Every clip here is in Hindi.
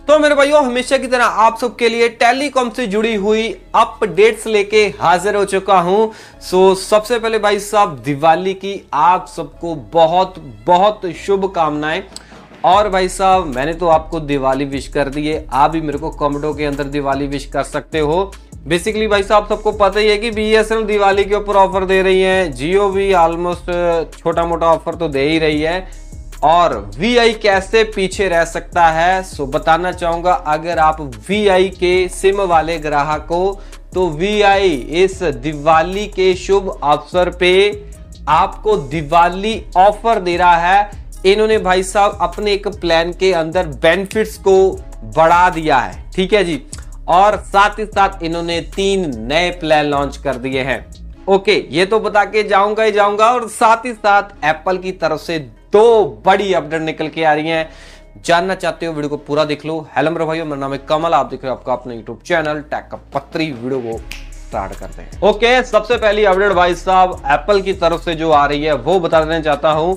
तो मेरे भाइयों, हमेशा की तरह आप सबके लिए टेलीकॉम से जुड़ी हुई अपडेट्स लेके हाजिर हो चुका हूं। सबसे पहले भाई साहब, दिवाली की आप सबको बहुत बहुत शुभकामनाएं। और भाई साहब, मैंने तो आपको दिवाली विश कर दी है, आप भी मेरे को कमेंटों के अंदर दिवाली विश कर सकते हो। बेसिकली भाई साहब, सबको पता ही है कि BSNL दिवाली के ऊपर ऑफर दे रही है, जियो भी ऑलमोस्ट छोटा मोटा ऑफर तो दे ही रही है, और VI कैसे पीछे रह सकता है। बताना चाहूंगा, अगर आप VI के सिम वाले ग्राहक हो तो VI इस दिवाली के शुभ अवसर पे आपको दिवाली ऑफर दे रहा है। इन्होंने भाई साहब अपने एक प्लान के अंदर बेनिफिट्स को बढ़ा दिया है, ठीक है जी, और साथ ही साथ इन्होंने 3 नए प्लान लॉन्च कर दिए हैं। ओके, ये तो बता के जाऊंगा ही जाऊंगा, और साथ ही साथ एप्पल की तरफ से 2 बड़ी अपडेट निकल के आ रही हैं। जानना चाहते हो, वीडियो को पूरा देख लो। हेलो मेरे भाइयों, मेरा नाम है कमल, आप देख रहे हो आपका अपना यूट्यूब चैनल टेक का पत्री। वीडियो को स्टार्ट करते हैं। ओके, सबसे पहली अपडेट भाई साहब एप्पल की तरफ से जो आ रही है वो बता देना चाहता हूं।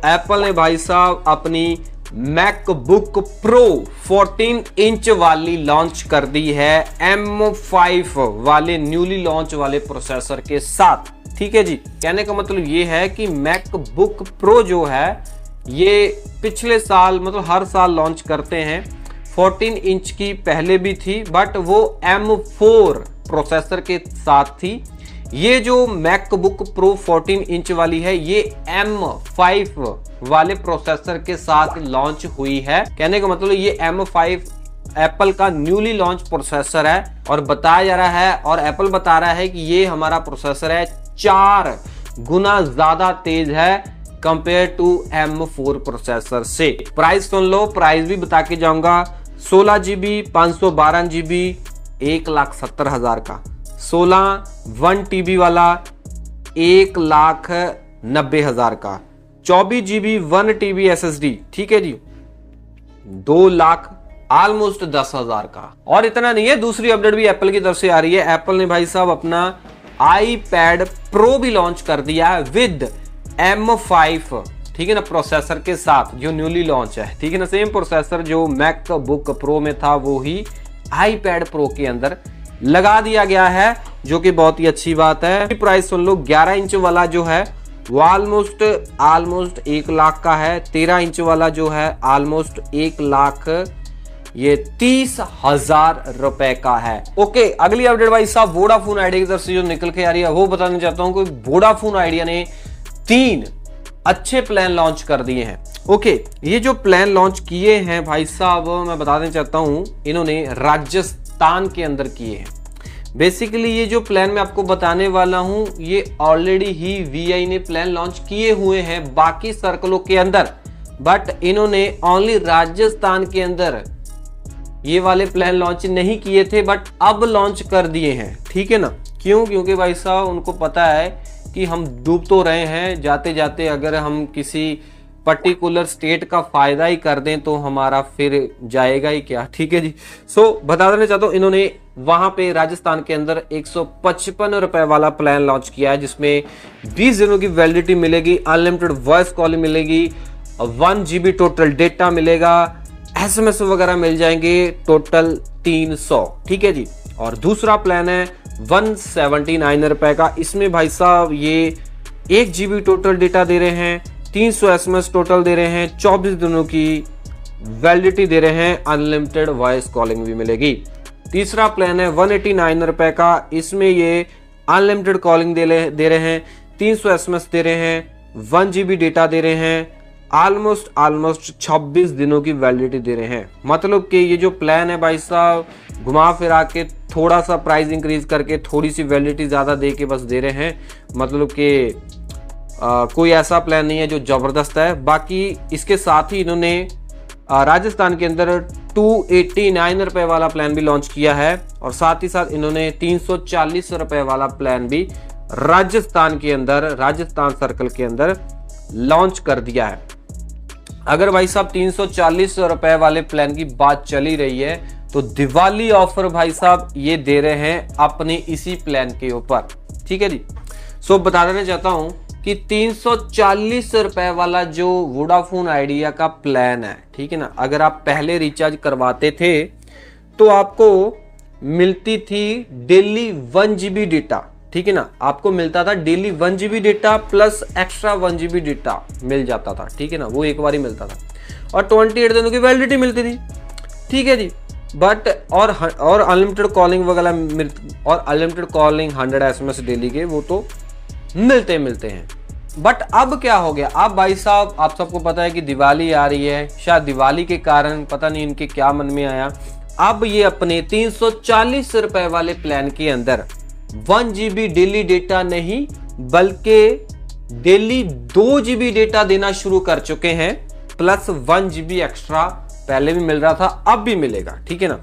एप्पल ने भाई साहब अपनी मैकबुक प्रो 14 इंच वाली लॉन्च कर दी है M5 वाले न्यूली लॉन्च वाले प्रोसेसर के साथ, ठीक है जी। कहने का मतलब ये है कि मैकबुक प्रो जो है ये पिछले साल मतलब हर साल लॉन्च करते हैं। 14 इंच की पहले भी थी, बट वो M4 प्रोसेसर के साथ थी। ये जो मैकबुक प्रो 14 इंच वाली है, ये M5 वाले प्रोसेसर के साथ लॉन्च हुई है। कहने का मतलब ये M5 एप्पल का न्यूली लॉन्च प्रोसेसर है, और बताया जा रहा है, और एप्पल बता रहा है कि ये हमारा प्रोसेसर है 4 गुना ज्यादा तेज है कंपेयर टू M4 प्रोसेसर से। प्राइस सुन लो, प्राइस भी बता के जाऊंगा। 16 GB 512 GB 1,70,000 का, 16 1 TB वाला 1,90,000 का, 24 GB 1 TB SSD, ठीक है जी, 2 लाख ऑलमोस्ट 10,000 का। और इतना नहीं है, दूसरी अपडेट भी एप्पल की तरफ से आ रही है। एप्पल ने भाई साहब अपना iPad Pro भी लॉन्च कर दिया है विद M5, ठीक है ना, प्रोसेसर के साथ, जो न्यूली लॉन्च है, ठीक है ना। सेम प्रोसेसर जो मैकबुक प्रो में था वो ही iPad Pro के अंदर लगा दिया गया है, जो कि बहुत ही अच्छी बात है। प्राइस सुन लो, 11 इंच वाला जो है वो ऑलमोस्ट 1 लाख का है, 13 इंच वाला जो है ऑलमोस्ट 1,30,000 रुपए का है। ओके, अगली अपडेट भाई साहब वोडाफोन आइडिया की तरफ से जो निकल के आ रही है वो बताना चाहता हूं कि वोडाफोन आइडिया ने 3 अच्छे प्लान लॉन्च कर दिए हैं। ओके, ये जो प्लान लॉन्च किए हैं भाई साहब, मैं बता देना चाहता हूं, इन्होंने राजस्थान के अंदर किए हैं। बेसिकली ये जो प्लान मैं आपको बताने वाला हूं, ये ऑलरेडी ही VI ने प्लान लॉन्च किए हुए हैं बाकी सर्कलों के अंदर, बट इन्होंने ओनली राजस्थान के अंदर ये वाले प्लान लॉन्च नहीं किए थे, बट अब लॉन्च कर दिए हैं, ठीक है ना। क्यों? क्योंकि भाई साहब उनको पता है कि हम डूब तो रहे हैं, जाते जाते अगर हम किसी पर्टिकुलर स्टेट का फायदा ही कर दें तो हमारा फिर जाएगा ही क्या, ठीक है जी। बता देना चाहता हूँ, इन्होंने वहां पे राजस्थान के अंदर 155 रुपए वाला प्लान लॉन्च किया है, जिसमें 20 दिनों की वैलिडिटी मिलेगी, अनलिमिटेड वॉइस कॉलिंग मिलेगी, 1 GB टोटल डेटा मिलेगा, SMS वगैरह मिल जाएंगे, टोटल 300, ठीक है जी। और दूसरा प्लान है 179 रुपए का। इसमें भाई साहब ये 1 GB टोटल डेटा दे रहे हैं, 300 SMS टोटल दे रहे हैं, 24 दिनों की वैलिडिटी दे रहे हैं, अनलिमिटेड वॉइस कॉलिंग भी मिलेगी। तीसरा प्लान है 189 रुपए का। इसमें ये अनलिमिटेड कॉलिंग दे रहे हैं, 300 SMS दे रहे हैं, 1 GB डेटा दे रहे हैं, ऑलमोस्ट 26 दिनों की वैलिडिटी दे रहे हैं। मतलब कि ये जो प्लान है भाई साहब, घुमा फिरा के थोड़ा सा प्राइस इंक्रीज करके थोड़ी सी वैलिडिटी ज्यादा दे के बस दे रहे हैं। मतलब कि कोई ऐसा प्लान नहीं है जो जबरदस्त है। बाकी इसके साथ ही इन्होंने राजस्थान के अंदर 289 रुपए वाला प्लान भी लॉन्च किया है, और साथ ही साथ इन्होंने 340 रुपए वाला प्लान भी राजस्थान के अंदर, राजस्थान सर्कल के अंदर लॉन्च कर दिया है। अगर भाई साहब 340 रुपए वाले प्लान की बात चली रही है, तो दिवाली ऑफर भाई साहब ये दे रहे हैं अपने इसी प्लान के ऊपर, ठीक है जी। बता देना चाहता हूं कि 340 रुपए वाला जो वोडाफोन आइडिया का प्लान है, ठीक है ना, अगर आप पहले रिचार्ज करवाते थे तो आपको मिलती थी डेली 1 GB डेटा, ठीक है ना, आपको मिलता था daily 1 GB data plus extra 1 GB data मिल जाता था, ठीक है ना, वो एक बार ही मिलता था और 28 दिनों की वैलिडिटी मिलती थी, ठीक है जी। बट और अनलिमिटेड कॉलिंग वगैरह और अनलिमिटेड कॉलिंग 100 SMS डेली के वो तो मिलते हैं। बट अब क्या हो गया, अब भाई साहब आप सबको पता है कि दिवाली आ रही है, शायद दिवाली के कारण पता नहीं इनके क्या मन में आया, अब ये अपने 340 रुपए वाले प्लान के अंदर 1 GB डेली डेटा नहीं बल्कि डेली 2 GB डेटा देना शुरू कर चुके हैं, प्लस 1 GB एक्स्ट्रा पहले भी मिल रहा था अब भी मिलेगा, ठीक है ना।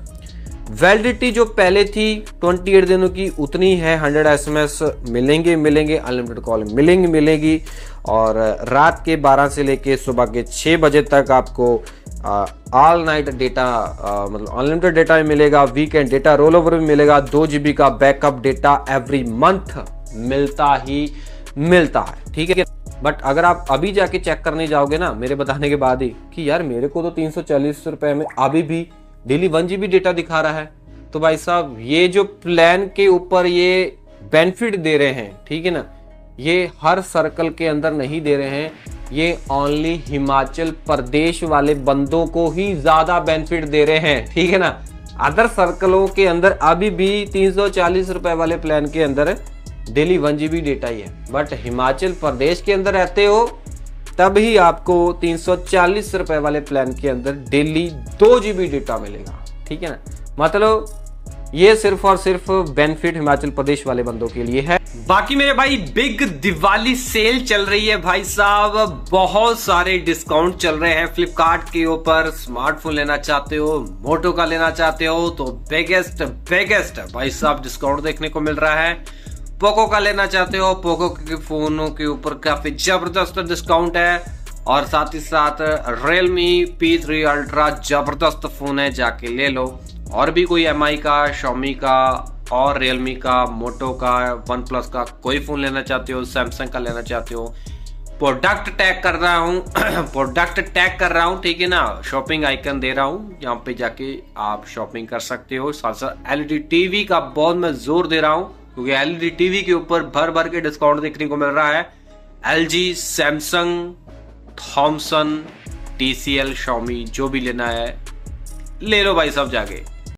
वैलिडिटी जो पहले थी 28 दिनों की उतनी है, 100 SMS मिलेंगे, अनलिमिटेड कॉल मिलेगी और रात के 12 से लेके सुबह के 6 बजे तक आपको ऑल नाइट डेटा मतलब अनलिमिटेड डेटा भी मिलेगा, वीकेंड डेटा रोल ओवर भी मिलेगा, 2 GB का बैकअप डेटा एवरी मंथ मिलता है, ठीक है। बट अगर आप अभी जाके चेक करने जाओगे ना मेरे बताने के बाद ही कि यार मेरे को तो 340 रुपए में अभी भी डेली 1 GB डेटा दिखा रहा है, तो भाई साहब ये जो प्लान के ऊपर ये बेनिफिट दे रहे हैं, ठीक है ना, ये हर सर्कल के अंदर नहीं दे रहे हैं, ये ओनली हिमाचल प्रदेश वाले बंदों को ही ज्यादा बेनिफिट दे रहे हैं, ठीक है ना। अदर सर्कलों के अंदर अभी भी 340 रुपए वाले प्लान के अंदर डेली 1 GB डेटा ही है, बट हिमाचल प्रदेश के अंदर रहते हो तभी आपको 340 रुपए वाले प्लान के अंदर डेली 2 GB डेटा मिलेगा, ठीक है ना। मतलब ये सिर्फ और सिर्फ बेनिफिट हिमाचल प्रदेश वाले बंदों के लिए है। बाकी मेरे भाई बिग दिवाली सेल चल रही है भाई साहब, बहुत सारे डिस्काउंट चल रहे हैं फ्लिपकार्ट के ऊपर। स्मार्टफोन लेना चाहते हो, मोटो का लेना चाहते हो तो बिगेस्ट भाई साहब डिस्काउंट देखने को मिल रहा है। पोको का लेना चाहते हो, पोको के फोनों के ऊपर काफी जबरदस्त डिस्काउंट है और साथ ही साथ Realme P3 Ultra जबरदस्त फोन है, जाके ले लो। और भी कोई MI का, Xiaomi का और Realme का, मोटो का, OnePlus का कोई फोन लेना चाहते हो, Samsung का लेना चाहते हो, प्रोडक्ट टैग कर रहा हूँ ठीक है ना, शॉपिंग आइकन दे रहा हूँ, यहाँ पे जाके आप शॉपिंग कर सकते हो। साथ साथ LED टीवी का बहुत मैं जोर दे रहा हूँ क्योंकि LED टीवी के ऊपर भर के डिस्काउंट देखने को मिल रहा है। LG, Samsung, Thomson, TCL, Xiaomi जो भी लेना है ले लो भाई सब जाके।